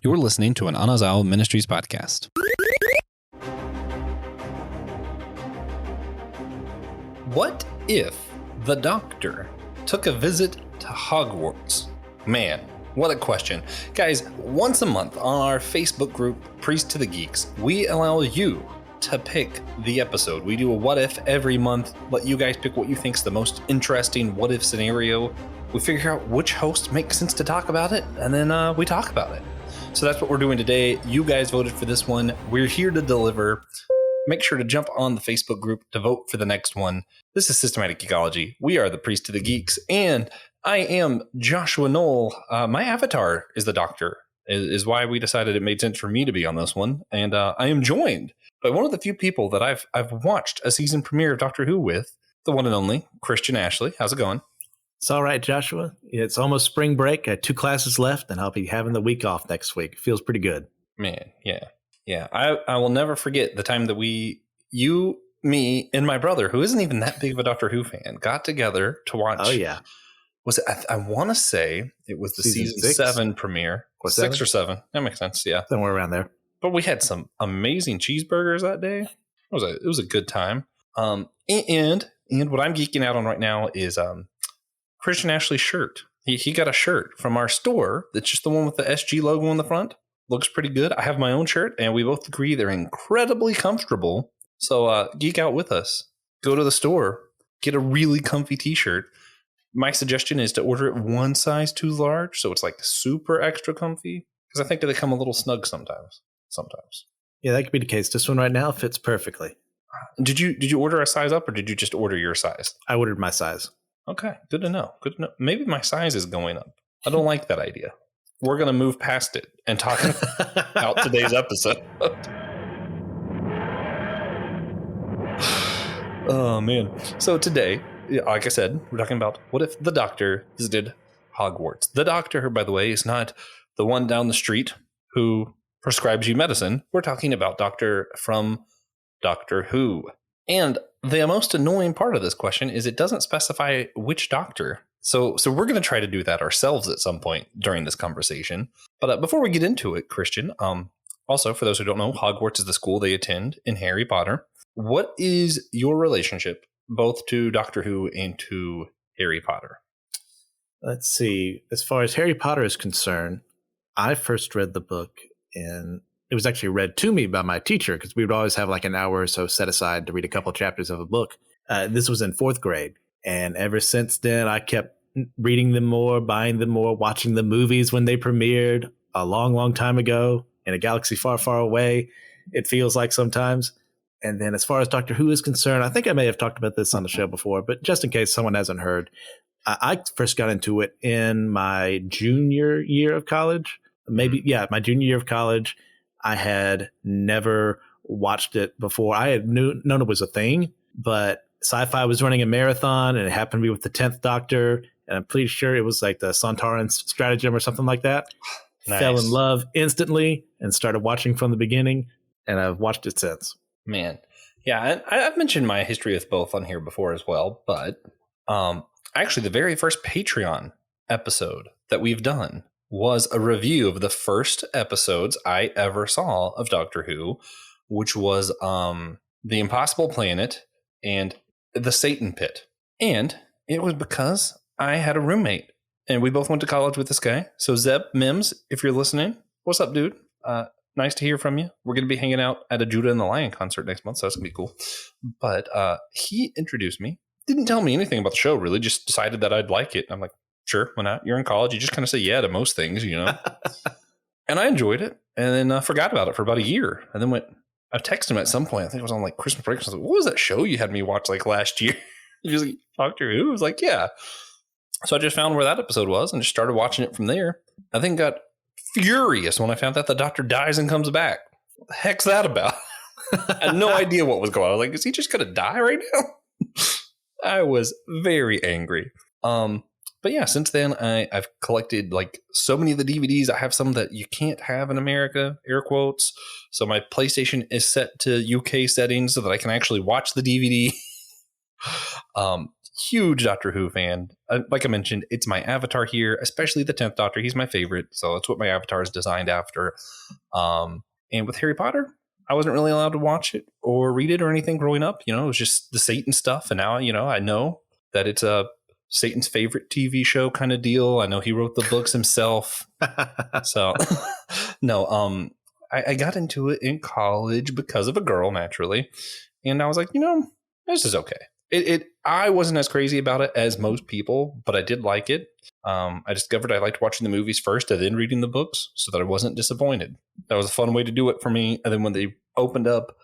You're listening to an Anazao Ministries podcast. What if the Doctor took a visit to Hogwarts? Man, what a question. Guys, once a month on our Facebook group, Priest to the Geeks, we allow you to pick the episode. We do a what if every month, let you guys pick what you think is the most interesting what if scenario. We figure out which host makes sense to talk about it, and then we talk about it. So that's what we're doing today. You guys voted for this one. We're here to deliver. Make sure to jump on the Facebook group to vote for the next one. This is Systematic Geekology. We are the Priest to the Geeks, and I am Joshua Knoll. My avatar is the Doctor, is why we decided it made sense for me to be on this one. And I am joined by one of the few people that I've watched a season premiere of Doctor Who with, the one and only Christian Ashley. How's it going? It's all right, Joshua. It's almost spring break. I have 2 classes left, and I'll be having the week off next week. Feels pretty good. Man, yeah. I will never forget the time that you, me, and my brother, who isn't even that big of a Doctor Who fan, got together to watch. Oh, yeah. Was it? I want to say it was the season 7 premiere. Or 6 or 7. That makes sense. Yeah, somewhere around there. But we had some amazing cheeseburgers that day. It was a good time. And what I'm geeking out on right now is Christian Ashley's shirt. He got a shirt from our store. That's just the one with the SG logo on the front. Looks pretty good. I have my own shirt, and we both agree they're incredibly comfortable. So geek out with us. Go to the store. Get a really comfy t-shirt. My suggestion is to order it one size too large, so it's like super extra comfy. Because I think they come a little snug sometimes. Yeah, that could be the case. This one right now fits perfectly. Did you order a size up, or did you just order your size? I ordered my size. Okay, good to know. Maybe my size is going up. I don't like that idea. We're going to move past it and talk about today's episode. Oh, man. So today, like I said, we're talking about what if the Doctor visited Hogwarts. The Doctor, by the way, is not the one down the street who prescribes you medicine. We're talking about Doctor from Doctor Who. And the most annoying part of this question is it doesn't specify which Doctor. So we're going to try to do that ourselves at some point during this conversation. But before we get into it, Christian, also, for those who don't know, Hogwarts is the school they attend in Harry Potter. What is your relationship both to Doctor Who and to Harry Potter? Let's see. As far as Harry Potter is concerned, I first read the book, and it was actually read to me by my teacher because we would always have like an hour or so set aside to read a couple chapters of a book. This was in 4th grade. And ever since then, I kept reading them more, buying them more, watching the movies when they premiered a long, long time ago in a galaxy far, far away. It feels like sometimes. And then as far as Doctor Who is concerned, I think I may have talked about this on the show before, but just in case someone hasn't heard, I first got into it in my junior year of college. My junior year of college. I had never watched it before. I had known it was a thing, but Sci-Fi was running a marathon, and it happened to be with the 10th Doctor, and I'm pretty sure it was like the Sontaran stratagem or something like that. Nice. Fell in love instantly and started watching from the beginning, and I've watched it since. Man, yeah, I've mentioned my history with both on here before as well, but actually the very first Patreon episode that we've done was a review of the first episodes I ever saw of Doctor Who, which was The Impossible Planet and The Satan Pit. And it was because I had a roommate, and we both went to college with this guy. So Zeb Mims, if you're listening, what's up, dude? Nice to hear from you. We're going to be hanging out at a Judah and the Lion concert next month, so that's going to be cool. But he introduced me. Didn't tell me anything about the show, really. Just decided that I'd like it. I'm like, sure, why not? You're in college. You just kind of say yeah to most things, you know. And I enjoyed it, and then forgot about it for about a year. And then I texted him at some point. I think it was on like Christmas break. I was like, what was that show you had me watch like last year? He was like, Doctor Who? I was like, yeah. So I just found where that episode was and just started watching it from there. I think got furious when I found out the Doctor dies and comes back. What the heck's that about? I had no idea what was going on. I was like, is he just going to die right now? I was very angry. But yeah, since then, I've collected like so many of the DVDs. I have some that you can't have in America, air quotes. So my PlayStation is set to UK settings so that I can actually watch the DVD. huge Doctor Who fan. Like I mentioned, it's my avatar here, especially the 10th Doctor. He's my favorite, so it's what my avatar is designed after. And with Harry Potter, I wasn't really allowed to watch it or read it or anything growing up. You know, it was just the Satan stuff. And now, I know that it's a Satan's favorite TV show kind of deal. I know he wrote the books himself. So, no, I got into it in college because of a girl, naturally. And I was like, this is okay. I wasn't as crazy about it as most people, but I did like it. I discovered I liked watching the movies first and then reading the books so that I wasn't disappointed. That was a fun way to do it for me. And then when they opened up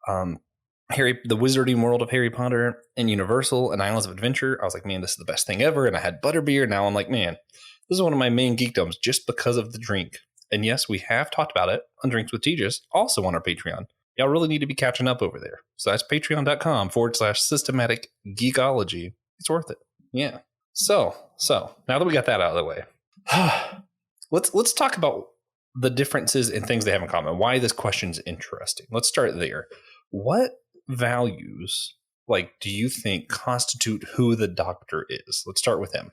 the Wizarding World of Harry Potter and Universal and Islands of Adventure, I was like, man, this is the best thing ever. And I had butterbeer. Now I'm like, man, this is one of my main geekdoms just because of the drink. And yes, we have talked about it on Drinks with Tejas, also on our Patreon. Y'all really need to be catching up over there. So that's patreon.com/systematic geekology. It's worth it. Yeah. So now that we got that out of the way, let's talk about the differences and things they have in common. Why this question's interesting. Let's start there. What values, do you think constitute who the Doctor is? Let's start with him.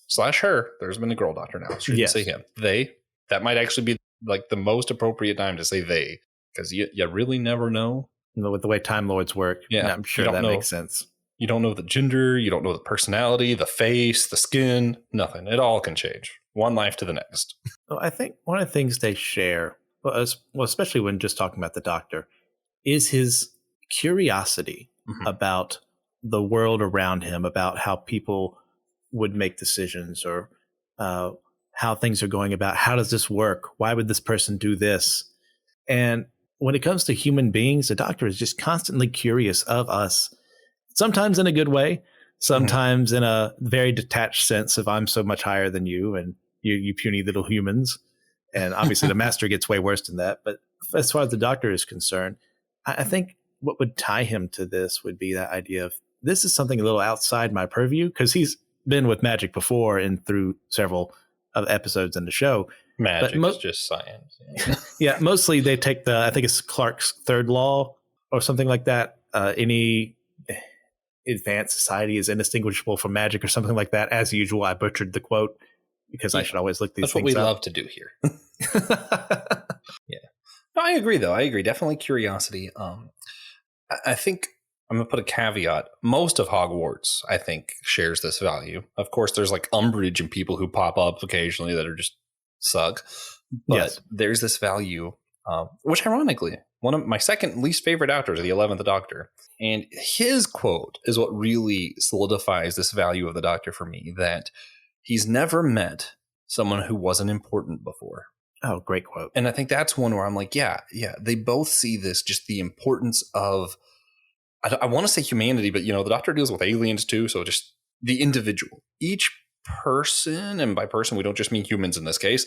/ her. There's been a girl Doctor now. Shouldn't say him. They. That might actually be the most appropriate time to say they. Because you really never know. With the way Time Lords work, I'm sure that makes sense. You don't know the gender, you don't know the personality, the face, the skin, nothing. It all can change. One life to the next. Well, I think one of the things they share, especially when just talking about the Doctor, is his curiosity about the world around him, about how people would make decisions or how things are going about. How does this work? Why would this person do this? And when it comes to human beings, the Doctor is just constantly curious of us, sometimes in a good way, sometimes in a very detached sense of I'm so much higher than you and you puny little humans. And obviously the Master gets way worse than that. But as far as the Doctor is concerned, I think what would tie him to this would be that idea of this is something a little outside my purview, because he's been with magic before and through several of episodes in the show. Magic is just science. Yeah, mostly they take I think it's Clarke's third law or something like that. Any advanced society is indistinguishable from magic or something like that. As usual, I butchered the quote because I should always look these things up. That's what we love to do here. Yeah. No, I agree, though. I agree. Definitely curiosity. I think I'm going to put a caveat. Most of Hogwarts, I think, shares this value. Of course, there's Umbridge and people who pop up occasionally that are just suck. But there's this value, which ironically, one of my second least favorite actors, the 11th Doctor. And his quote is what really solidifies this value of the Doctor for me, that he's never met someone who wasn't important before. Oh, great quote. And I think that's one where I'm like, yeah, they both see this, just the importance of, I want to say humanity, but the Doctor deals with aliens too. So just the individual, each person, and by person, we don't just mean humans in this case,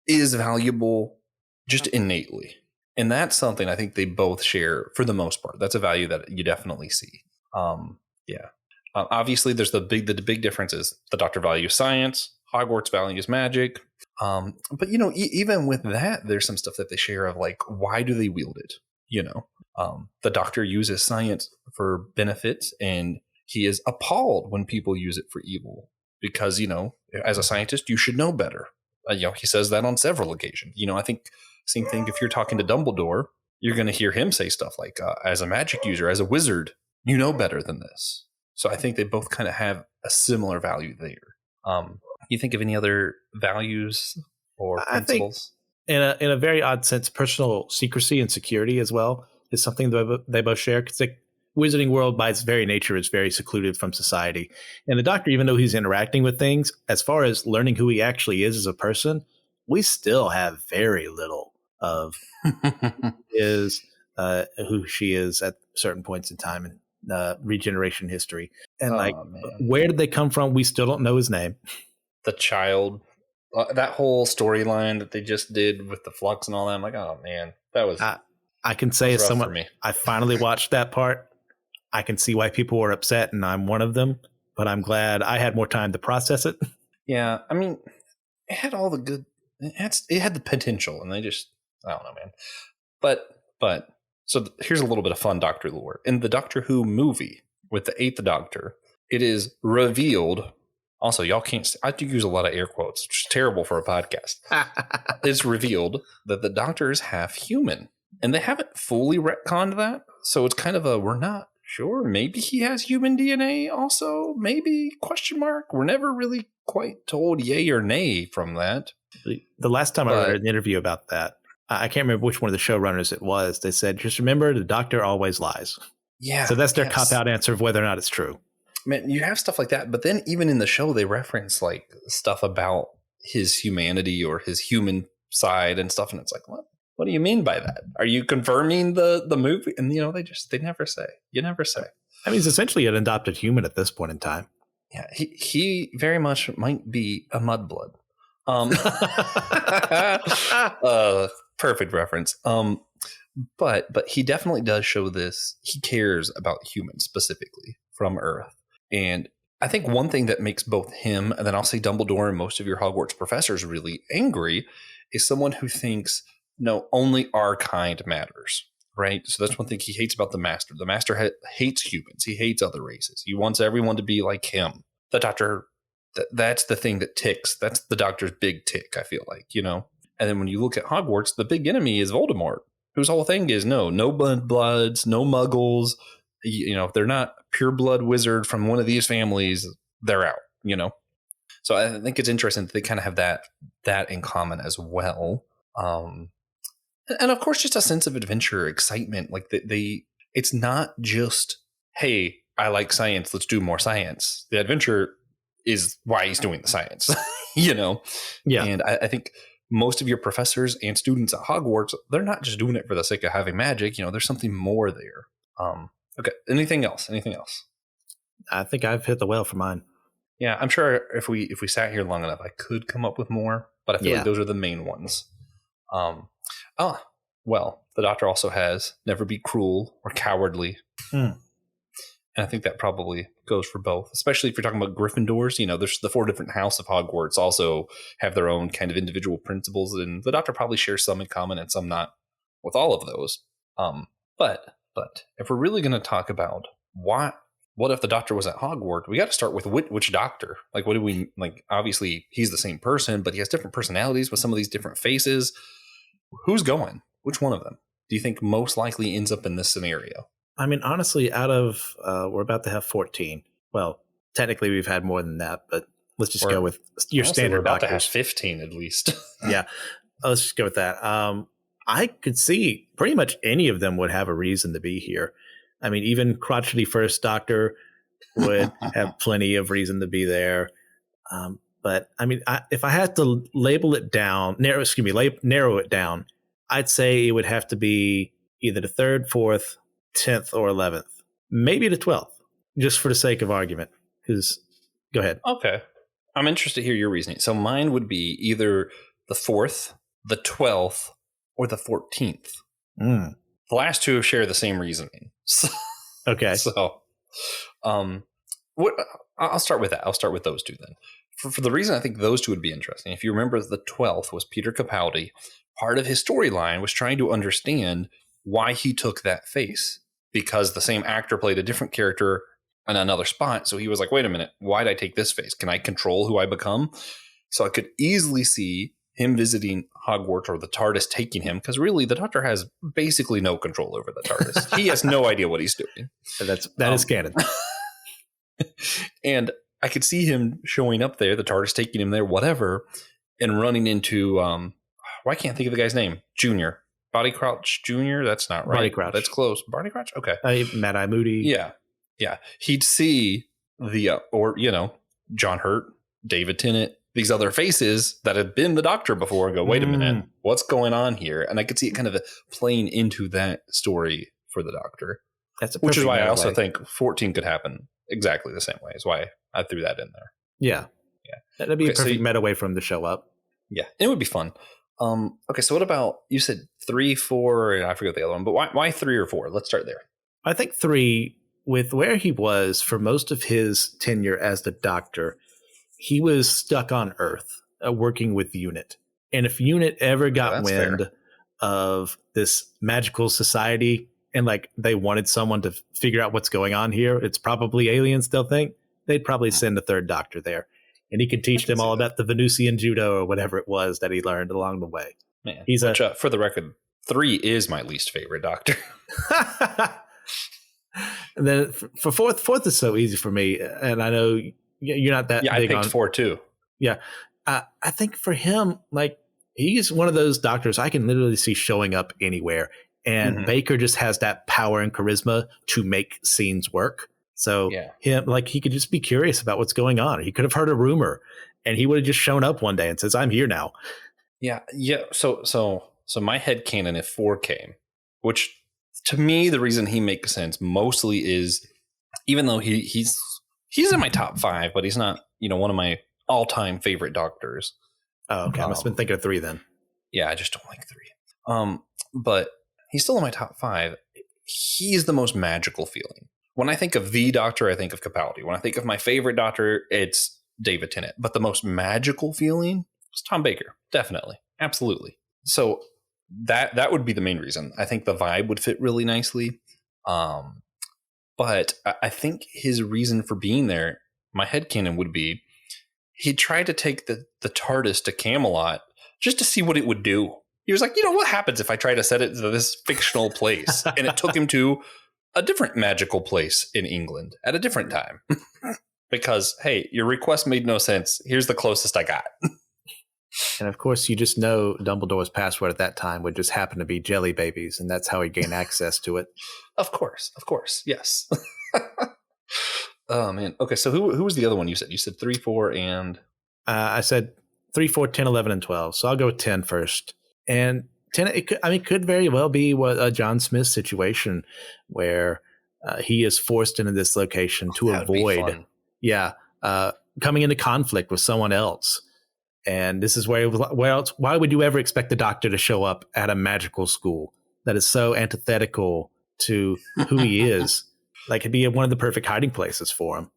is valuable just innately. And that's something I think they both share for the most part. That's a value that you definitely see. Obviously, there's the big differences. The Doctor values science, Hogwarts values magic. But even with that, there's some stuff that they share of why do they wield it? The Doctor uses science for benefits, and he is appalled when people use it for evil because, as a scientist, you should know better. He says that on several occasions. I think same thing if you're talking to Dumbledore, you're going to hear him say stuff like, as a magic user, as a wizard, you know better than this. So I think they both kind of have a similar value there. You think of any other values or principles? I think in a very odd sense, personal secrecy and security as well is something that they both share, because the Wizarding World by its very nature is very secluded from society. And the Doctor, even though he's interacting with things, as far as learning who he actually is as a person, we still have very little of who she is at certain points in time in regeneration history. And where did they come from? We still don't know his name. The child, that whole storyline that they just did with the flux and all that. I'm like, oh man, that was. I can say as someone, I finally watched that part. I can see why people were upset, and I'm one of them. But I'm glad I had more time to process it. Yeah, I mean, it had all the good. It had the potential, and they just, I don't know, man. But so here's a little bit of fun Doctor lore in the Doctor Who movie with the 8th Doctor. it is revealed. Also, y'all can't. I do use a lot of air quotes, which is terrible for a podcast. It's revealed that the Doctor is half human, and they haven't fully retconned that. So it's kind of a we're not sure. Maybe he has human DNA. Also, maybe question mark. We're never really quite told yay or nay from that. The last time I read an interview about that, I can't remember which one of the showrunners it was. They said, "Just remember, the Doctor always lies." Yeah. So that's their cop-out answer of whether or not it's true. Man, you have stuff like that, but then even in the show, they reference like stuff about his humanity or his human side and stuff, and it's like, what? What do you mean by that? Are you confirming the movie? And they never say. You never say. I mean, he's essentially an adopted human at this point in time. Yeah, he very much might be a mudblood. Perfect reference. But he definitely does show this. He cares about humans specifically from Earth. And I think one thing that makes both him and then I'll say Dumbledore and most of your Hogwarts professors really angry is someone who thinks, no, only our kind matters, right? So that's one thing he hates about the Master. The Master hates humans. He hates other races. He wants everyone to be like him. The Doctor, that's the thing that ticks. That's the Doctor's big tick, I feel like, And then when you look at Hogwarts, the big enemy is Voldemort, whose whole thing is no bloods, no muggles. If they're not pure blood wizard from one of these families, they're out, So I think it's interesting that they kind of have that in common as well. And of course, just a sense of adventure, excitement. Like it's not just, hey, I like science, let's do more science. The adventure is why he's doing the science, Yeah. And I think most of your professors and students at Hogwarts, they're not just doing it for the sake of having magic. There's something more there. Okay. Anything else? I think I've hit the well for mine. Yeah, I'm sure if we sat here long enough, I could come up with more, but I feel like those are the main ones. Well, the Doctor also has never be cruel or cowardly. And I think that probably goes for both, especially if you're talking about Gryffindors. There's the 4 different House of Hogwarts also have their own kind of individual principles, and the Doctor probably shares some in common and some not with all of those. But if we're really going to talk about what if the Doctor was at Hogwarts, we got to start with which Doctor. Like, what do we like? Obviously, he's the same person, but he has different personalities with some of these different faces. Who's going? Which one of them do you think most likely ends up in this scenario? I mean, honestly, out of we're about to have 14. Well, technically, we've had more than that, but let's just go with your standard. We're about Doctors. To have 15 at least. Yeah, let's just go with that. I could see pretty much any of them would have a reason to be here. I mean, even crotchety First Doctor would have plenty of reason to be there. But I mean, if I had to narrow it down, I'd say it would have to be either the 3rd, 4th, 10th, or 11th, maybe the 12th, just for the sake of argument. Because go ahead. Okay, I'm interested to hear your reasoning. So mine would be either the 4th, the 12th, or the 14th. The last two share the same reasoning. Okay. So, I'll start with that. I'll start with those two then. For the reason I think those two would be interesting. If you remember, the 12th was Peter Capaldi. Part of his storyline was trying to understand why he took that face, because the same actor played a different character in another spot. So he was like, wait a minute, why did I take this face? Can I control who I become? So I could easily see him visiting Hogwarts or the TARDIS taking him, because really the Doctor has basically no control over the TARDIS. He has no idea what he's doing. That is canon. And I could see him showing up there, the TARDIS taking him there, whatever, and running into why can't I think of the guy's name? Junior. Barty Crouch Jr.? That's not right. Barty Crouch. That's close. Barty Crouch? Okay. Mad-Eye Moody. Yeah. Yeah. He'd see John Hurt, David Tennant, these other faces that had been the Doctor before and go, wait a minute, what's going on here? And I could see it kind of playing into that story for the Doctor. Which is why I also think 14 could happen exactly the same way. Is why I threw that in there. Yeah. That'd be a perfect meta way for him to show up. Yeah. It would be fun. Okay, so what about, you said 3, 4, and I forget the other one, but why 3 or 4? Let's start there. I think 3, with where he was for most of his tenure as the Doctor, he was stuck on Earth, working with UNIT. And if UNIT ever got wind of this magical society and like they wanted someone to figure out what's going on here, it's probably aliens, they'll think. they'd probably send a third doctor there. And he could teach them all about the Venusian judo or whatever it was that he learned along the way. Man, He's for the record, 3 is my least favorite doctor. And then for fourth is so easy for me. And I know you're not that big I picked 4 too. Yeah. I think for him, like, he's one of those doctors I can literally see showing up anywhere. And Baker just has that power and charisma to make scenes work. So him, like, he could just be curious about what's going on. He could have heard a rumor and he would have just shown up one day and says, I'm here now. Yeah. So my headcanon if 4 came, which to me, the reason he makes sense mostly is even though he's in my top 5, but he's not, one of my all-time favorite doctors. Oh, okay. I must have been thinking of 3 then. Yeah, I just don't like 3. But he's still in my top 5. He's the most magical feeling. When I think of the Doctor, I think of Capaldi. When I think of my favorite Doctor, it's David Tennant. But the most magical feeling is Tom Baker. Definitely. Absolutely. So that would be the main reason. I think the vibe would fit really nicely. But I think his reason for being there, my headcanon would be, he tried to take the TARDIS to Camelot just to see what it would do. He was like, what happens if I try to set it to this fictional place? And it took him to a different magical place in England at a different time. Because, hey, your request made no sense. Here's the closest I got. And of course, you just know Dumbledore's password at that time would just happen to be jelly babies, and that's how he gained access to it. Of course, yes. Oh, man. Okay, so who was the other one you said? You said 3, 4, and... I said 3, 4, 10, 11, and 12. So I'll go with 10 first. And 10, could very well be a John Smith situation where he is forced into this location to avoid, coming into conflict with someone else. And this is why would you ever expect the Doctor to show up at a magical school that is so antithetical to who he is? Like, it'd be one of the perfect hiding places for him.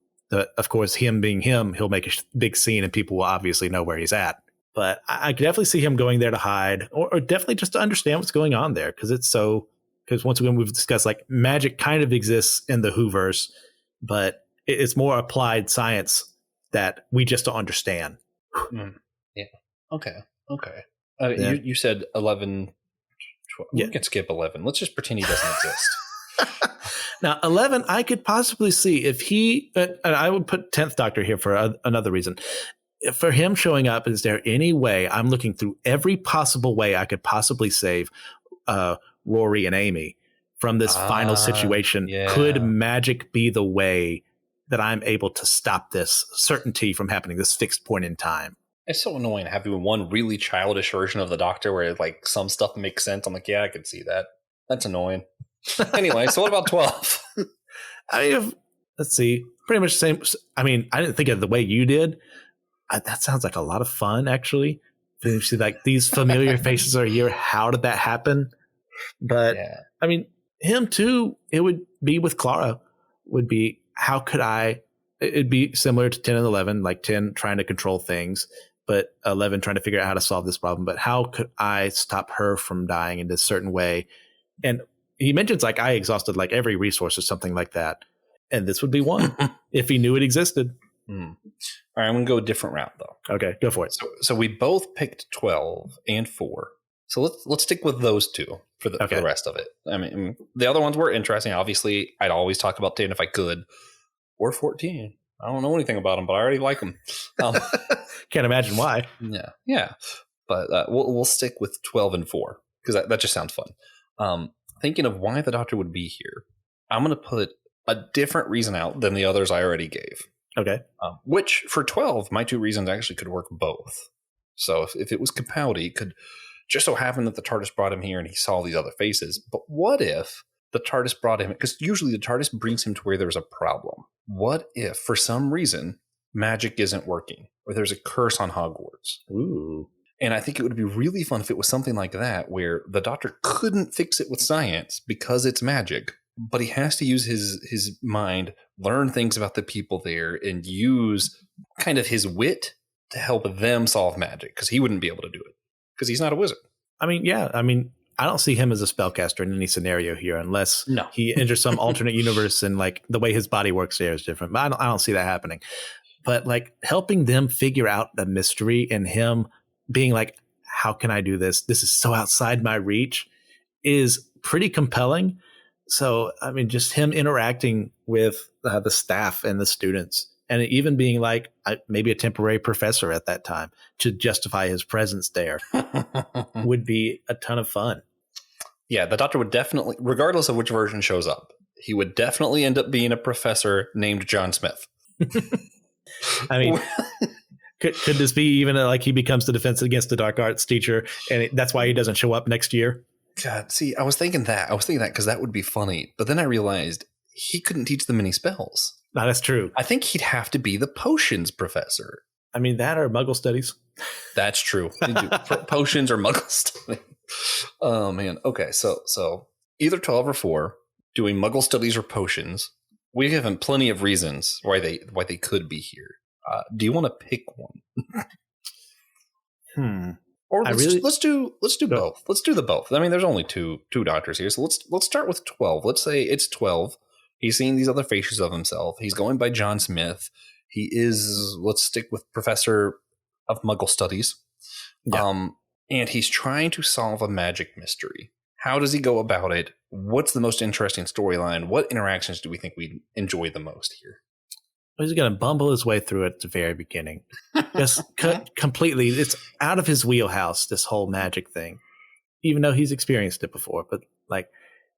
Of course, him being him, he'll make a big scene and people will obviously know where he's at. But I could definitely see him going there to hide or definitely just to understand what's going on there. Because once again, we've discussed, like, magic kind of exists in the Whoverse, but it's more applied science that we just don't understand. Yeah. Okay. You said 11. 12. We can skip 11. Let's just pretend he doesn't exist. Now, 11, I could possibly see if he, and I would put 10th Doctor here for another reason. For him showing up, is there any way, I'm looking through every possible way I could possibly save Rory and Amy from this final situation? Yeah. Could magic be the way that I'm able to stop this certainty from happening, this fixed point in time? It's so annoying having one really childish version of the Doctor where, like, some stuff makes sense. I'm like, yeah, I could see that. That's annoying. Anyway, so what about 12? Let's see, pretty much the same. I mean, I didn't think of it the way you did. That sounds like a lot of fun, actually. See, like, these familiar faces are here. How did that happen? But I mean, him too. It would be with Clara. Would be, how could I? It'd be similar to 10 and 11, like 10 trying to control things, but 11 trying to figure out how to solve this problem. But how could I stop her from dying in this certain way? And he mentions, like, I exhausted, like, every resource or something like that. And this would be one if he knew it existed. All right, I'm going to go a different route, though. Okay, go for it. So we both picked 12 and 4. So let's stick with those two for the rest of it. I mean, the other ones were interesting. Obviously, I'd always talk about 10 if I could. Or 14. I don't know anything about them, but I already like them. Can't imagine why. Yeah. But we'll stick with 12 and 4 because that just sounds fun. Thinking of why the Doctor would be here, I'm going to put a different reason out than the others I already gave. Okay. Which, for 12, my 2 reasons actually could work both. So if it was Capaldi, it could just so happen that the TARDIS brought him here and he saw these other faces. But what if the TARDIS brought him, because usually the TARDIS brings him to where there's a problem. What if, for some reason, magic isn't working, or there's a curse on Hogwarts? Ooh. And I think it would be really fun if it was something like that, where the Doctor couldn't fix it with science because it's magic, but he has to use his mind, learn things about the people there, and use kind of his wit to help them solve magic, because he wouldn't be able to do it, because he's not a wizard. I mean, yeah. I mean, I don't see him as a spellcaster in any scenario here, unless No. he enters some alternate universe and like the way his body works there is different. But I don't see that happening. But like helping them figure out the mystery and him being like, how can I do this? This is so outside my reach is pretty compelling. So, I mean, just him interacting with the staff and the students and even being like maybe a temporary professor at that time to justify his presence there would be a ton of fun. Yeah, the Doctor would definitely, regardless of which version shows up, he would definitely end up being a professor named John Smith. I mean, could this be even like he becomes the Defense Against the Dark Arts teacher and that's why he doesn't show up next year? God, see, I was thinking that because that would be funny. But then I realized he couldn't teach them any spells. No, that's true. I think he'd have to be the potions professor. I mean, that or Muggle studies. That's true. Potions or Muggle studies. Oh, man. Okay, so either 12 or 4, doing Muggle studies or potions. We've given plenty of reasons why they could be here. Do you want to pick one? Or let's do both. Let's do the both. I mean, there's only two doctors here, so let's start with 12. Let's say it's 12. He's seeing these other faces of himself. He's going by John Smith. He is, let's stick with Professor of Muggle Studies. Yeah. And he's trying to solve a magic mystery. How does he go about it? What's the most interesting storyline? What interactions do we think we enjoy the most here? He's going to bumble his way through it at the very beginning. Just completely, it's out of his wheelhouse, this whole magic thing, even though he's experienced it before. But like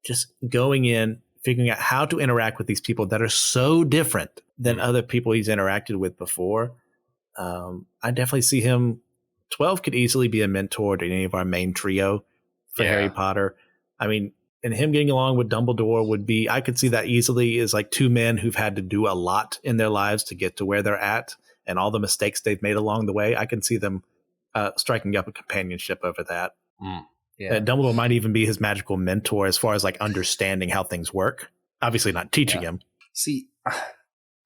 just going in, figuring out how to interact with these people that are so different than other people he's interacted with before. I definitely see him. 12 could easily be a mentor to any of our main trio for Harry Potter. I mean, and him getting along with Dumbledore would be, I could see that easily as like two men who've had to do a lot in their lives to get to where they're at and all the mistakes they've made along the way. I can see them striking up a companionship over that. Yeah. Dumbledore might even be his magical mentor as far as like understanding how things work. Obviously not teaching him. See,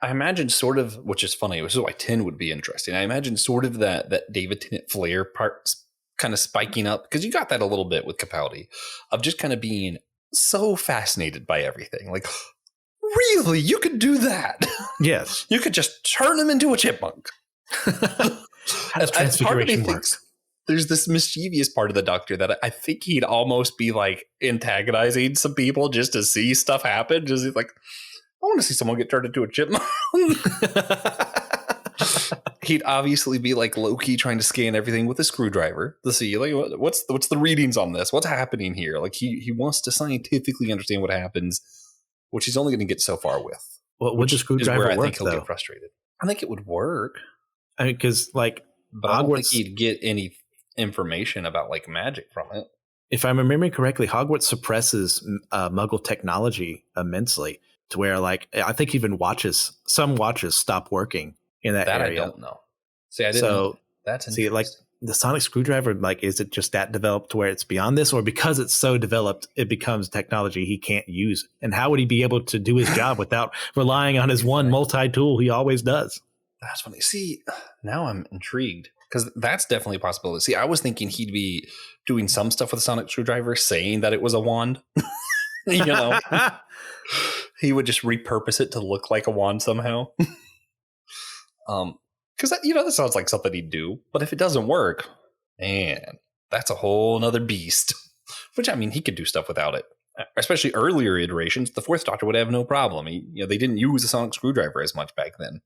I imagine sort of, which is funny, which is why 10 would be interesting. I imagine sort of that David Tennant flair part kind of spiking up, because you got that a little bit with Capaldi, of just kind of being so fascinated by everything. Like, really? You could do that? Yes. You could just turn him into a chipmunk. How does transfiguration work? There's this mischievous part of the Doctor that I think he'd almost be like antagonizing some people just to see stuff happen. Just like, I want to see someone get turned into a chipmunk. He'd obviously be like Loki trying to scan everything with a screwdriver to see like what's the readings on this? What's happening here? Like he wants to scientifically understand what happens, which he's only going to get so far with. Well, would the screwdriver work? I think he'll though? Get frustrated. I think it would work. I mean, because like, but I don't think he'd get any information about like magic from it. If I'm remembering correctly, Hogwarts suppresses Muggle technology immensely to where like I think even some watches stop working in that area. I don't know. See, I didn't know. That's interesting. See, like the sonic screwdriver, like, is it just that developed to where it's beyond this, or because it's so developed, it becomes technology he can't use? And how would he be able to do his job without relying on his one multi-tool he always does? That's funny. See, now I'm intrigued because that's definitely a possibility. See, I was thinking he'd be doing some stuff with a sonic screwdriver, saying that it was a wand. You know, he would just repurpose it to look like a wand somehow. Because that sounds like something he'd do. But if it doesn't work, man, that's a whole nother beast. Which, I mean, he could do stuff without it. Especially earlier iterations, the Fourth Doctor would have no problem. They didn't use a sonic screwdriver as much back then.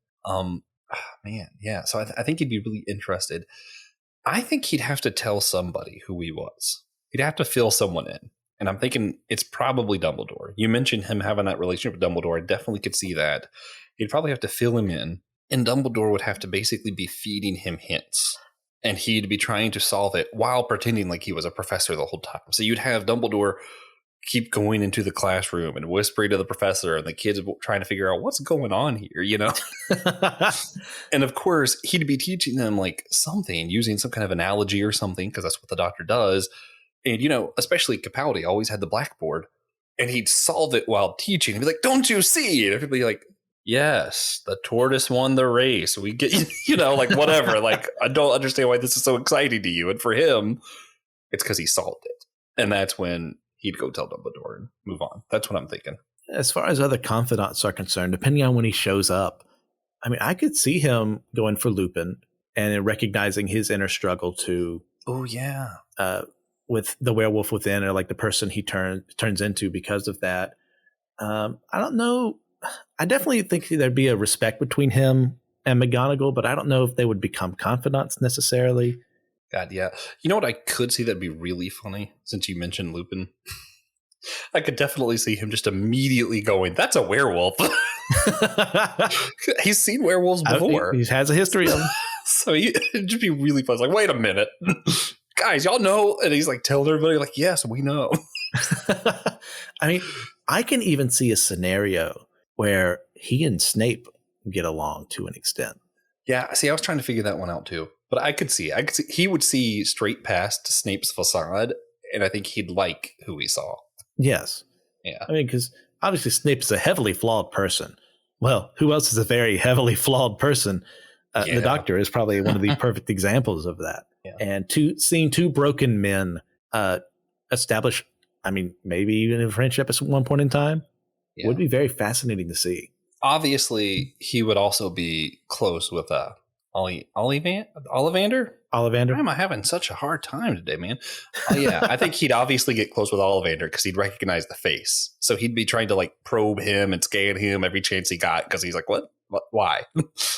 Man, yeah. So I think he'd be really interested. I think he'd have to tell somebody who he was. He'd have to fill someone in. And I'm thinking it's probably Dumbledore. You mentioned him having that relationship with Dumbledore. I definitely could see that. He'd probably have to fill him in. And Dumbledore would have to basically be feeding him hints. And he'd be trying to solve it while pretending like he was a professor the whole time. So you'd have Dumbledore keep going into the classroom and whispering to the professor, and the kids trying to figure out what's going on here, And of course, he'd be teaching them like something, using some kind of analogy or something, because that's what the Doctor does. And, especially Capaldi always had the blackboard, and he'd solve it while teaching. He'd be like, "Don't you see?" And everybody like, "Yes, the tortoise won the race. We get, like whatever. Like, I don't understand why this is so exciting to you." And for him, it's because he solved it. And that's when he'd go tell Dumbledore and move on. That's what I'm thinking. As far as other confidants are concerned, depending on when he shows up, I mean, I could see him going for Lupin and recognizing his inner struggle to, oh yeah, with the werewolf within, or like the person he turns into because of that. I don't know. I definitely think there'd be a respect between him and McGonagall, but I don't know if they would become confidants necessarily. God, yeah. You know what I could see that'd be really funny, since you mentioned Lupin? I could definitely see him just immediately going, that's a werewolf. He's seen werewolves before. He has a history of them. So it'd just be really fun. It's like, wait a minute. Guys, y'all know? And he's like telling everybody, like, yes, we know. I mean, I can even see a scenario where he and Snape get along to an extent. Yeah, see, I was trying to figure that one out too. But I could see he would see straight past Snape's facade, and I think he'd like who he saw. Yes. Yeah. I mean, because obviously Snape is a heavily flawed person. Well, who else is a very heavily flawed person? The Doctor is probably one of the perfect examples of that. Yeah. And seeing two broken men establish, I mean, maybe even a friendship at one point in time would be very fascinating to see. Obviously, he would also be close with Ollivander? Ollivander? Why am I having such a hard time today, man? Yeah, I think he'd obviously get close with Ollivander because he'd recognize the face. So he'd be trying to like probe him and scan him every chance he got because he's like, what? Why?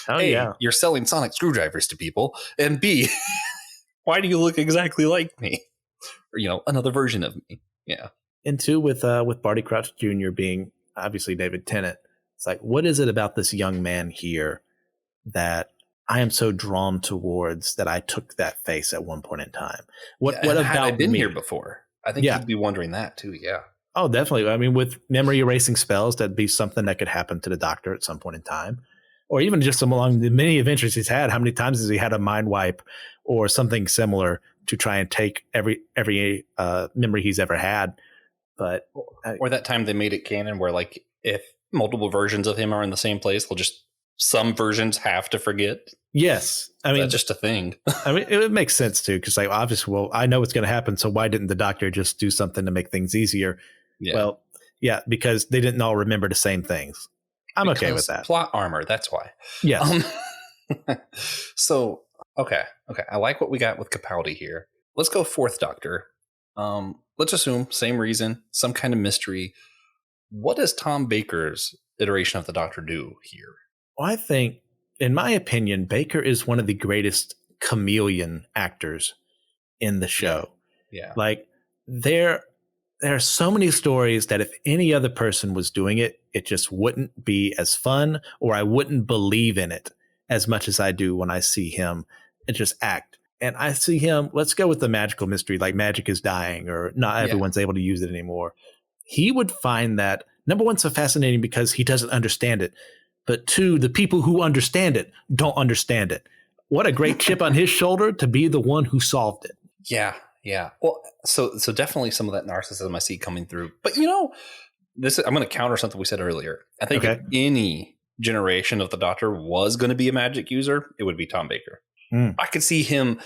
Oh, A, yeah. You're selling sonic screwdrivers to people. And B, why do you look exactly like me? Or, another version of me. Yeah. And two, with Barty Crouch Jr. being obviously David Tennant, it's like, what is it about this young man here that I am so drawn towards that I took that face at one point in time? What about had I been me? Here before? I think he'd be wondering that too. Yeah. Oh, definitely. I mean, with memory erasing spells, that'd be something that could happen to the Doctor at some point in time, or even just along the many adventures he's had. How many times has he had a mind wipe or something similar to try and take every memory he's ever had? But or that time they made it canon where, like, if multiple versions of him are in the same place, some versions have to forget. Yes. I mean, that's just a thing. I mean, it would make sense too, because like obviously, well, I know what's going to happen, so why didn't the Doctor just do something to make things easier? Yeah. Well, yeah, because they didn't all remember the same things. I'm okay with that. Plot armor, that's why. Yes. So, okay. I like what we got with Capaldi here. Let's go Fourth Doctor. Let's assume same reason, some kind of mystery. What does Tom Baker's iteration of the Doctor do here? Well, I think, in my opinion, Baker is one of the greatest chameleon actors in the show. Yeah. Like, there are so many stories that if any other person was doing it, it just wouldn't be as fun, or I wouldn't believe in it as much as I do when I see him and just act. And I see him, let's go with the magical mystery, like magic is dying or not everyone's able to use it anymore. He would find that, number one, so fascinating because he doesn't understand it. But two, the people who understand it don't understand it. What a great chip on his shoulder to be the one who solved it. Yeah. Well, so definitely some of that narcissism I see coming through. But I'm going to counter something we said earlier. I think if any generation of the Doctor was going to be a magic user, it would be Tom Baker. I could see him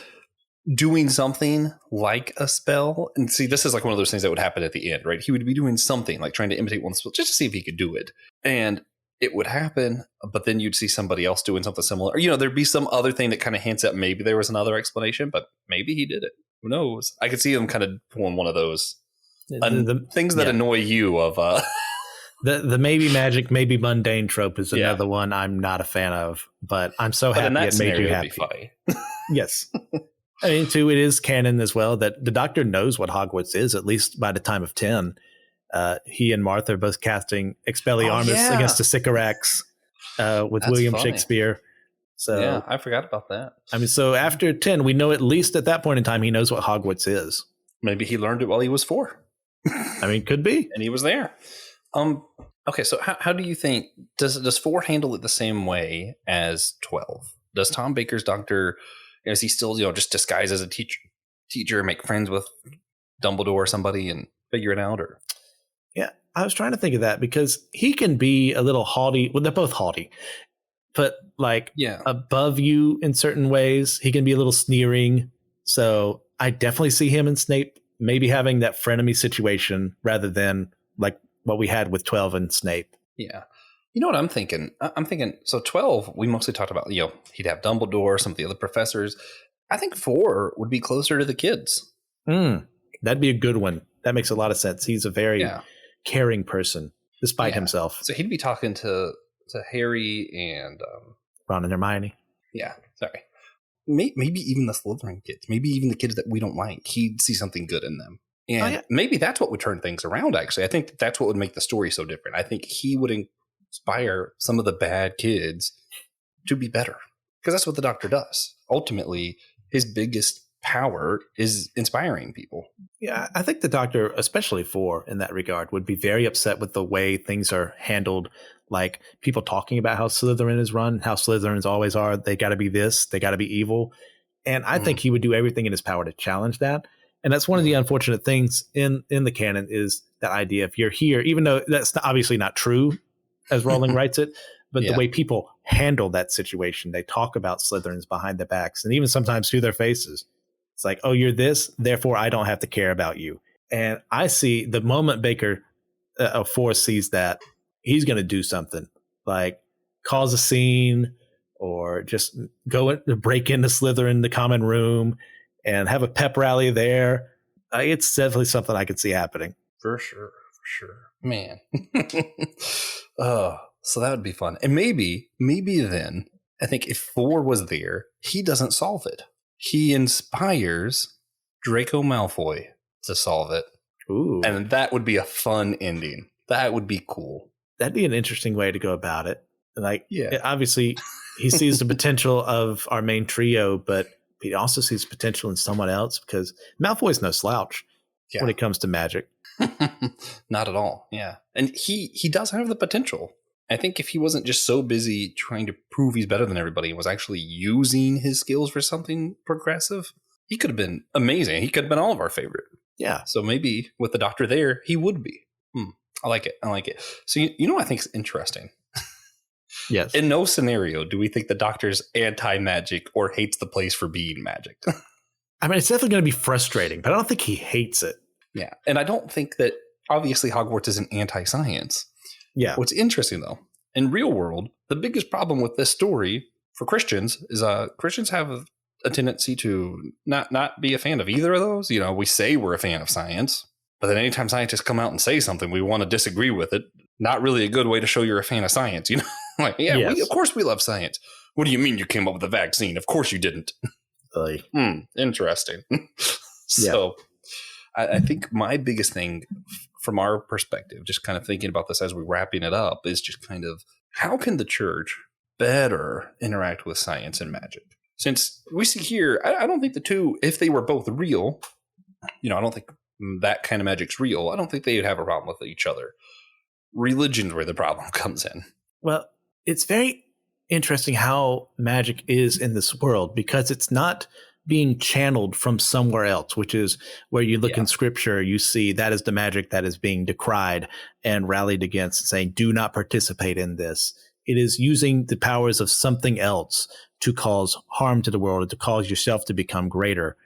doing something like a spell. And see, this is like one of those things that would happen at the end, right? He would be doing something like trying to imitate one spell just to see if he could do it. And it would happen, but then you'd see somebody else doing something similar. Or, there'd be some other thing that kind of hints at maybe there was another explanation, but maybe he did it. Who knows? I could see him kind of pulling one of those the things that annoy you of the maybe magic, maybe mundane trope is another one I'm not a fan of, but I'm so happy it made you happy. Funny. Yes. I mean, too, it is canon as well that the Doctor knows what Hogwarts is, at least by the time of 10. He and Martha are both casting Expelliarmus against the Sycorax with William Shakespeare. So yeah, I forgot about that. I mean, so after 10, we know at least at that point in time he knows what Hogwarts is. Maybe he learned it while he was 4. I mean, could be. And he was there. Okay, so how do you think does 4 handle it the same way as 12? Does Tom Baker's Doctor, is he still just disguised as a teacher, make friends with Dumbledore or somebody and figure it out? Or yeah, I was trying to think of that because he can be a little haughty. Well, they're both haughty, but like above you in certain ways. He can be a little sneering. So I definitely see him and Snape maybe having that frenemy situation rather than like what we had with 12 and Snape. Yeah. You know what I'm thinking? I'm thinking, so 12, we mostly talked about, he'd have Dumbledore, some of the other professors. I think 4 would be closer to the kids. That'd be a good one. That makes a lot of sense. He's a very caring person, despite himself. So he'd be talking to Harry and Ron and Hermione. Yeah, sorry. Maybe even the Slytherin kids. Maybe even the kids that we don't like. He'd see something good in them. And maybe that's what would turn things around, actually. I think that's what would make the story so different. I think he would inspire some of the bad kids to be better. Because that's what the Doctor does. Ultimately, his biggest power is inspiring people. Yeah, I think the Doctor, especially 4 in that regard, would be very upset with the way things are handled. Like people talking about how Slytherin is run, how Slytherins always are. They got to be this, they got to be evil. And I think he would do everything in his power to challenge that. And that's one of the unfortunate things in the canon is that idea. If you're here, even though that's obviously not true as Rowling writes it, but the way people handle that situation, they talk about Slytherins behind their backs and even sometimes through their faces. It's like, oh, you're this, therefore I don't have to care about you. And I see the moment Baker of 4 sees that, he's going to do something like cause a scene or just go break into Slytherin, the common room, and have a pep rally there. It's definitely something I could see happening. For sure. Man. So that would be fun. And maybe then, I think if 4 was there, he doesn't solve it. He inspires Draco Malfoy to solve it. Ooh. And that would be a fun ending. That would be cool. That'd be an interesting way to go about it. Like, obviously, he sees the potential of our main trio, but he also sees potential in someone else because Malfoy's no slouch when it comes to magic. Not at all. Yeah. And he does have the potential. I think if he wasn't just so busy trying to prove he's better than everybody and was actually using his skills for something progressive, he could have been amazing. He could have been all of our favorite. Yeah. So maybe with the Doctor there, he would be. I like it. So you know what I think is interesting? Yes. In no scenario do we think the Doctor's anti-magic or hates the place for being magic. I mean, it's definitely going to be frustrating, but I don't think he hates it. Yeah. And I don't think that, obviously, Hogwarts isn't anti-science. Yeah. What's interesting, though, in real world, the biggest problem with this story for Christians is Christians have a tendency to not be a fan of either of those. We say we're a fan of science, but then anytime scientists come out and say something, we want to disagree with it. Not really a good way to show you're a fan of science, Like, of course we love science. What do you mean you came up with a vaccine? Of course you didn't. Interesting. So I think my biggest thing from our perspective, just kind of thinking about this as we're wrapping it up, is just kind of how can the church better interact with science and magic? Since we see here, I don't think the two, if they were both real, I don't think that kind of magic's real. I don't think they'd have a problem with each other. Religion's where the problem comes in. Well, it's very interesting how magic is in this world because it's not being channeled from somewhere else, which is where you look in scripture, you see that is the magic that is being decried and rallied against, saying, do not participate in this. It is using the powers of something else to cause harm to the world, to cause yourself to become greater.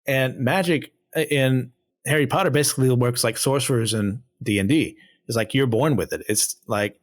And magic in Harry Potter basically works like sorcerers in D&D. It's like you're born with it. It's like,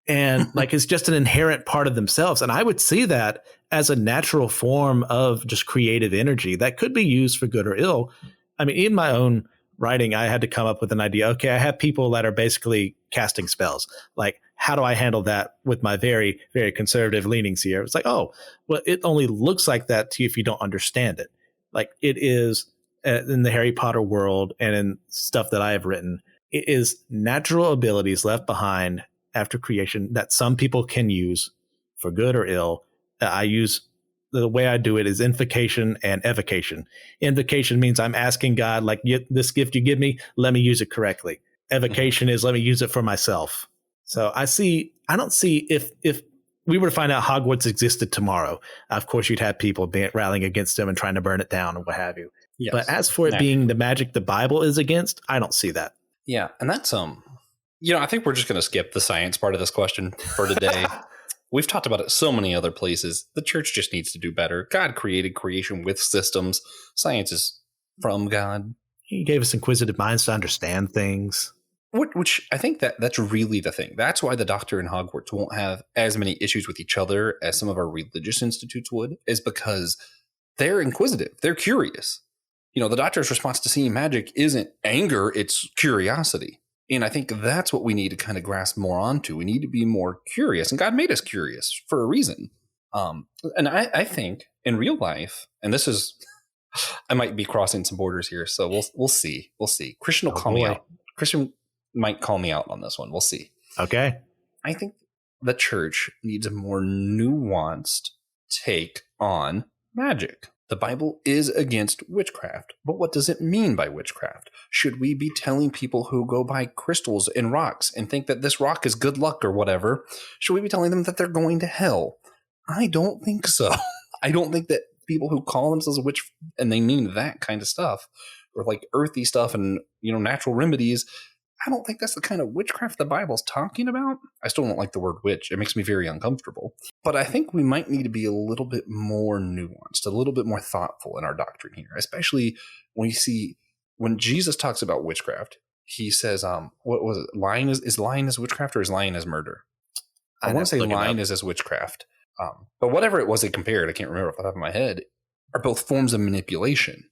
and like it's just an inherent part of themselves. And I would see that as a natural form of just creative energy that could be used for good or ill. I mean, in my own writing, I had to come up with an idea. Okay, I have people that are basically casting spells. Like, how do I handle that with my very, very conservative leanings here? It's like, oh, well, it only looks like that to you if you don't understand it. Like it is in the Harry Potter world and in stuff that I have written, it is natural abilities left behind after creation that some people can use for good or ill. The way I do it is invocation and evocation. Invocation means I'm asking God, like, this gift you give me, let me use it correctly. Evocation is let me use it for myself. So I don't see if we were to find out Hogwarts existed tomorrow, of course you'd have people rallying against him and trying to burn it down and what have you. Yes. But as for it being the magic the Bible is against, I don't see that. Yeah. And that's, I think we're just going to skip the science part of this question for today. We've talked about it so many other places. The church just needs to do better. God created creation with systems. Science is from God. He gave us inquisitive minds to understand things. Which I think that's really the thing. That's why the Doctor in Hogwarts won't have as many issues with each other as some of our religious institutes would, is because they're inquisitive. They're curious. The Doctor's response to seeing magic isn't anger, it's curiosity. And I think that's what we need to kind of grasp more onto. We need to be more curious. And God made us curious for a reason. And I think in real life, and this is, I might be crossing some borders here, so we'll see. We'll see. Christian will call me out. Christian might call me out on this one. We'll see. Okay. I think the church needs a more nuanced take on magic. The Bible is against witchcraft, but what does it mean by witchcraft? Should we be telling people who go buy crystals and rocks and think that this rock is good luck or whatever, should we be telling them that they're going to hell? I don't think so. I don't think that people who call themselves a witch and they mean that kind of stuff, or like earthy stuff and, natural remedies, I don't think that's the kind of witchcraft the Bible's talking about. I still don't like the word witch. It makes me very uncomfortable. But I think we might need to be a little bit more nuanced, a little bit more thoughtful in our doctrine here, especially when you see when Jesus talks about witchcraft, he says, what was it? Lying is lying as witchcraft or is lying as murder? I want to say lying is as witchcraft. But whatever it was they compared, I can't remember off the top of my head, are both forms of manipulation.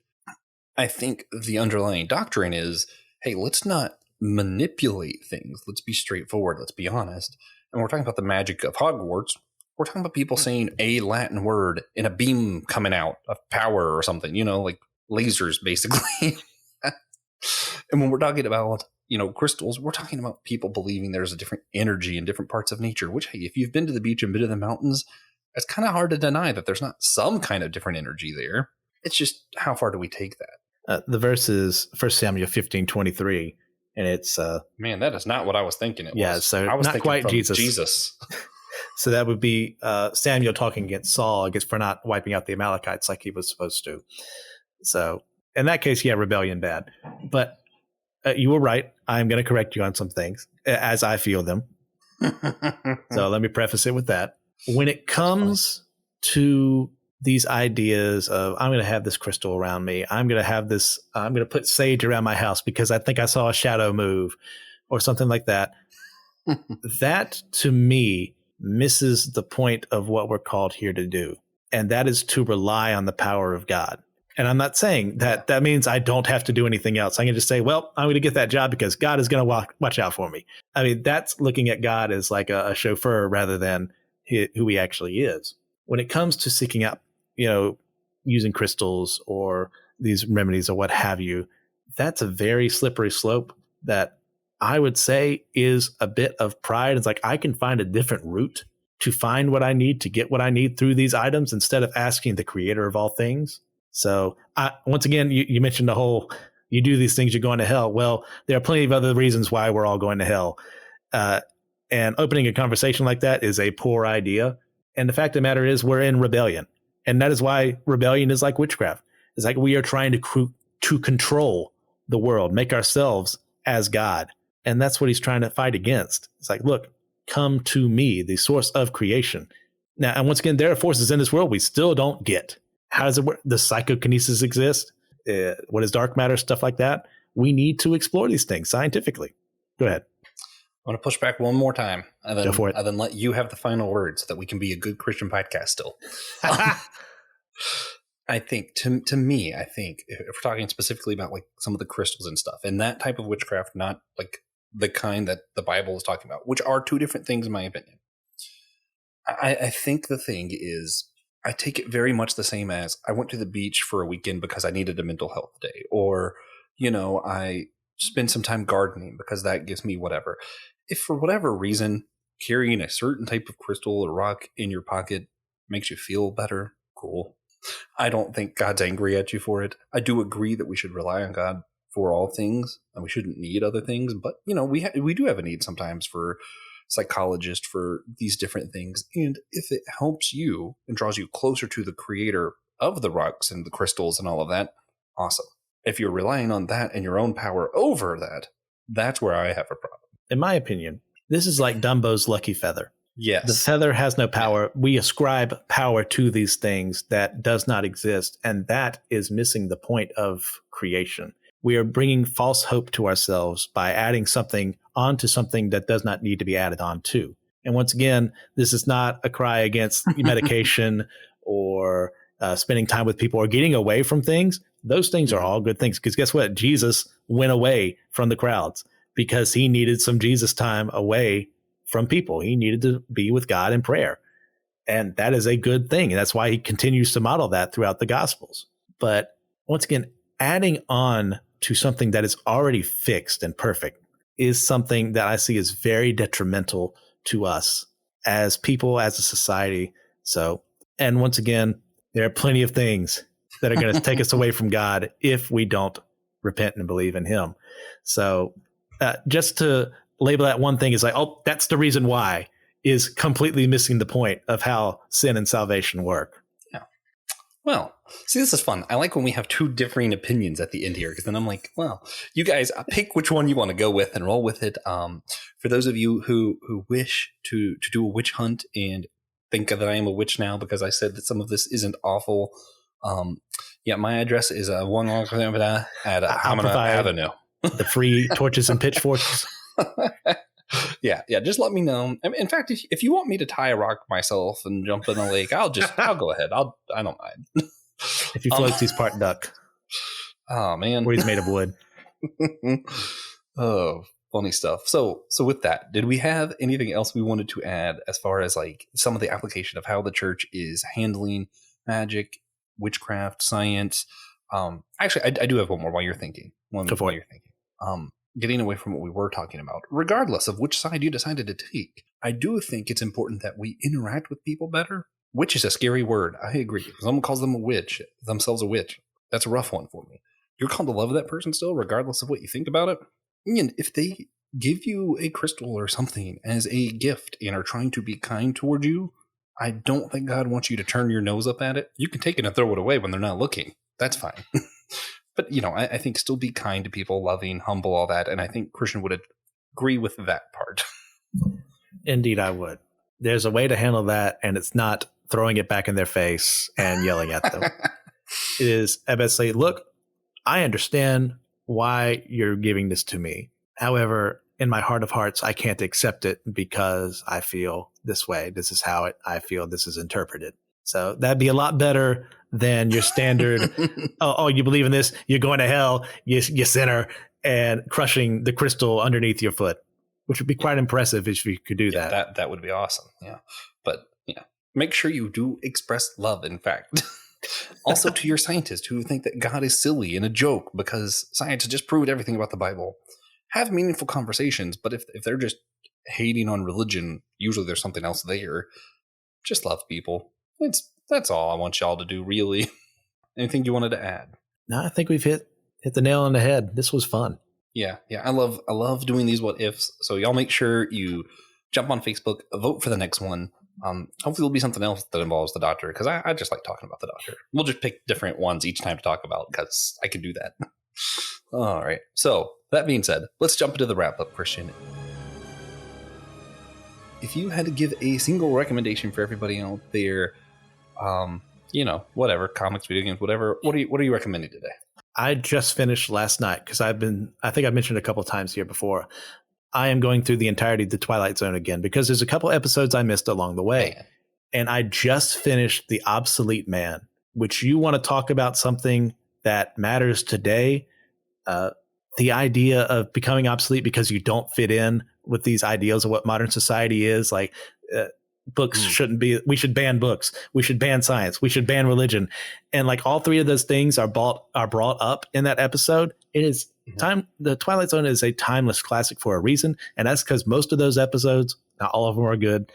I think the underlying doctrine is, hey, let's not manipulate things. Let's be straightforward. Let's be honest. And we're talking about the magic of Hogwarts. We're talking about people saying a Latin word and a beam coming out of power or something, like lasers, basically. And when we're talking about, crystals, we're talking about people believing there's a different energy in different parts of nature, which, hey, if you've been to the beach and been to the mountains, it's kind of hard to deny that there's not some kind of different energy there. It's just, how far do we take that? The verse is 1 Samuel 15:23. And it's man, that is not what I was thinking it was. Yeah, so I was not quite Jesus. So that would be Samuel talking against Saul, for not wiping out the Amalekites like he was supposed to. So in that case, yeah, rebellion bad. But you were right. I'm going to correct you on some things as I feel them. So let me preface it with that. When it comes to these ideas of, I'm going to have this crystal around me, I'm going to put sage around my house because I think I saw a shadow move or something like that. That to me misses the point of what we're called here to do. And that is to rely on the power of God. And I'm not saying that means I don't have to do anything else. I can just say, well, I'm going to get that job because God is going to watch out for me. I mean, that's looking at God as like a chauffeur rather than who he actually is. When it comes to seeking out, using crystals or these remedies or what have you, that's a very slippery slope that I would say is a bit of pride. It's like, I can find a different route to find what I need, to get what I need through these items instead of asking the creator of all things. So once again, you mentioned the whole, you do these things, you're going to hell. Well, there are plenty of other reasons why we're all going to hell. And opening a conversation like that is a poor idea. And the fact of the matter is we're in rebellion. And that is why rebellion is like witchcraft. It's like we are trying to control the world, make ourselves as God. And that's what he's trying to fight against. It's like, look, come to me, the source of creation. Now, and once again, there are forces in this world we still don't get. How does it work? Does psychokinesis exist? What is dark matter? Stuff like that. We need to explore these things scientifically. Go ahead. I want to push back one more time and then, Go for it. And then let you have the final word so that we can be a good Christian podcast still. I think to me, if we're talking specifically about like some of the crystals and stuff and that type of witchcraft, not like the kind that the Bible is talking about, which are two different things in my opinion. I think the thing is, I take it very much the same as I went to the beach for a weekend because I needed a mental health day, or, I spend some time gardening because that gives me whatever. If for whatever reason, carrying a certain type of crystal or rock in your pocket makes you feel better, cool. I don't think God's angry at you for it. I do agree that we should rely on God for all things and we shouldn't need other things. But, we do have a need sometimes for psychologists, for these different things. And if it helps you and draws you closer to the creator of the rocks and the crystals and all of that, awesome. If you're relying on that and your own power over that, that's where I have a problem. In my opinion, this is like Dumbo's lucky feather. Yes. The feather has no power. We ascribe power to these things that does not exist. And that is missing the point of creation. We are bringing false hope to ourselves by adding something onto something that does not need to be added on to. And once again, this is not a cry against medication or spending time with people or getting away from things. Those things are all good things, because guess what? Jesus went away from the crowds because he needed some Jesus time away from people. He needed to be with God in prayer. And that is a good thing. And that's why he continues to model that throughout the Gospels. But once again, adding on to something that is already fixed and perfect is something that I see as very detrimental to us as people, as a society. So, and once again, there are plenty of things that are going to take us away from God if we don't repent and believe in him. So just to label that one thing is like, oh, that's the reason why, is completely missing the point of how sin and salvation work. Yeah. Well, see, this is fun. I like when we have two differing opinions at the end here, because then I'm like, well, you guys pick which one you want to go with and roll with it. For those of you who wish to do a witch hunt and think that I am a witch now because I said that some of this isn't awful, yeah, my address is at Hamana Avenue. The free torches and pitchforks. Yeah. Just let me know. In fact, if you want me to tie a rock myself and jump in the lake, I'll go ahead. I don't mind. If he floats, he's part duck. Oh man, or he's made of wood. Oh, funny stuff. So with that, did we have anything else we wanted to add as far as like some of the application of how the church is handling magic, witchcraft, science? Actually, I do have one more while you're thinking. Getting away from what we were talking about, regardless of which side you decided to take, I do think it's important that we interact with people better. Witch is a scary word. I agree. Someone calls themselves a witch. That's a rough one for me. You're called to love that person still, regardless of what you think about it. And if they give you a crystal or something as a gift and are trying to be kind toward you, I don't think God wants you to turn your nose up at it. You can take it and throw it away when they're not looking. That's fine. But, I think still be kind to people, loving, humble, all that. And I think Christian would agree with that part. Indeed, I would. There's a way to handle that, and it's not throwing it back in their face and yelling at them. It is, I best say, look, I understand why you're giving this to me. However, in my heart of hearts, I can't accept it because I feel this way. This is how I feel this is interpreted. So that'd be a lot better than your standard, oh, you believe in this, you're going to hell, you sinner, and crushing the crystal underneath your foot, which would be quite impressive if you could do that. That would be awesome. Yeah. But make sure you do express love, in fact. Also to your scientists who think that God is silly and a joke because science has just proved everything about the Bible. Have meaningful conversations, but if they're just hating on religion, usually there's something else there. Just love people. That's all I want y'all to do, really. Anything you wanted to add? No, I think we've hit the nail on the head. This was fun. Yeah. I love doing these what ifs. So y'all make sure you jump on Facebook, vote for the next one. Hopefully there'll be something else that involves the doctor, because I just like talking about the doctor. We'll just pick different ones each time to talk about, because I can do that. All right. So that being said, let's jump into the wrap up, Christian. If you had to give a single recommendation for everybody out there, whatever, comics, video games, whatever, what are you recommending today? I just finished last night because I think I've mentioned a couple of times here before. I am going through the entirety of the Twilight Zone again because there's a couple episodes I missed along the way. Man. And I just finished The Obsolete Man, which you want to talk about something that matters today. The idea of becoming obsolete because you don't fit in with these ideals of what modern society is, like books shouldn't be, we should ban books, we should ban science, we should ban religion. And like all three of those things are brought up in that episode. It is time. The Twilight Zone is a timeless classic for a reason. And that's because most of those episodes, not all of them are good,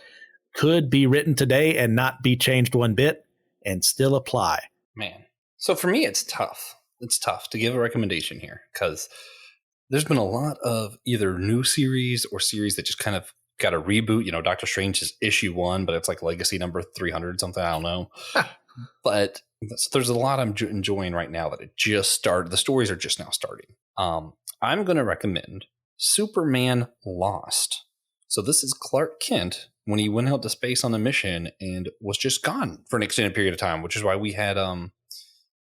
could be written today and not be changed one bit and still apply. Man. So for me, it's tough. It's tough to give a recommendation here because there's been a lot of either new series or series that just kind of got a reboot. Doctor Strange is issue 1, but it's like legacy number 300 something. I don't know. But so there's a lot I'm enjoying right now that it just started. The stories are just now starting. I'm going to recommend Superman Lost. So this is Clark Kent when he went out to space on a mission and was just gone for an extended period of time, which is why we had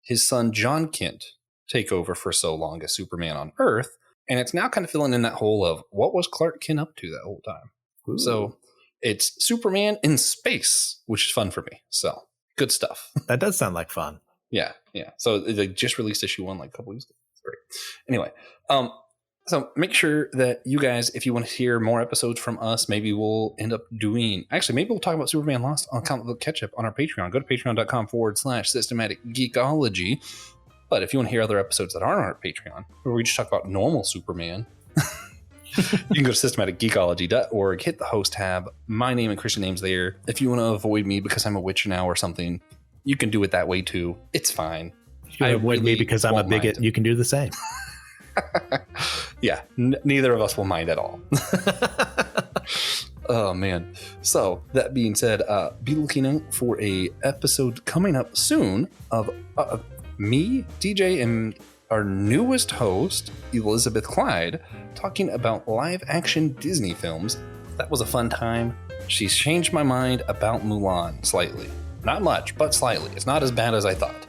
his son John Kent take over for so long as Superman on Earth. And it's now kind of filling in that hole of what was Clark Kent up to that whole time. Ooh. So it's Superman in space, which is fun for me. So good stuff. That does sound like fun. Yeah. So they just released issue 1 like a couple weeks ago. It's great. Anyway, so make sure that you guys, if you want to hear more episodes from us, maybe we'll end up maybe we'll talk about Superman Lost on Comic Book Catch Up on our Patreon. Go to patreon.com/systematic geekology. But if you want to hear other episodes that aren't on our Patreon, where we just talk about normal Superman, you can go to systematicgeekology.org, hit the host tab. My name and Christian name's there. If you want to avoid me because I'm a witch now or something, you can do it that way too. It's fine. If you avoid me because I'm a bigot, you can do the same. Yeah, neither of us will mind at all. Oh man. So that being said, be looking out for a episode coming up soon of me, DJ, and our newest host, Elizabeth Clyde, talking about live action Disney films. That was a fun time. She's changed my mind about Mulan slightly. Not much, but slightly. It's not as bad as I thought.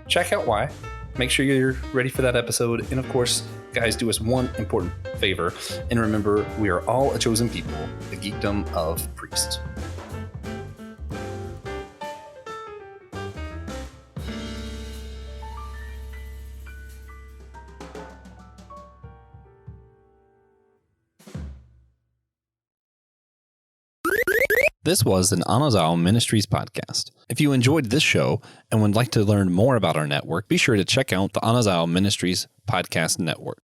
Check out why. Make sure you're ready for that episode. And of course, guys, do us one important favor. And remember, we are all a chosen people, the geekdom of priests. This was an Anazao Ministries podcast. If you enjoyed this show and would like to learn more about our network, be sure to check out the Anazao Ministries podcast network.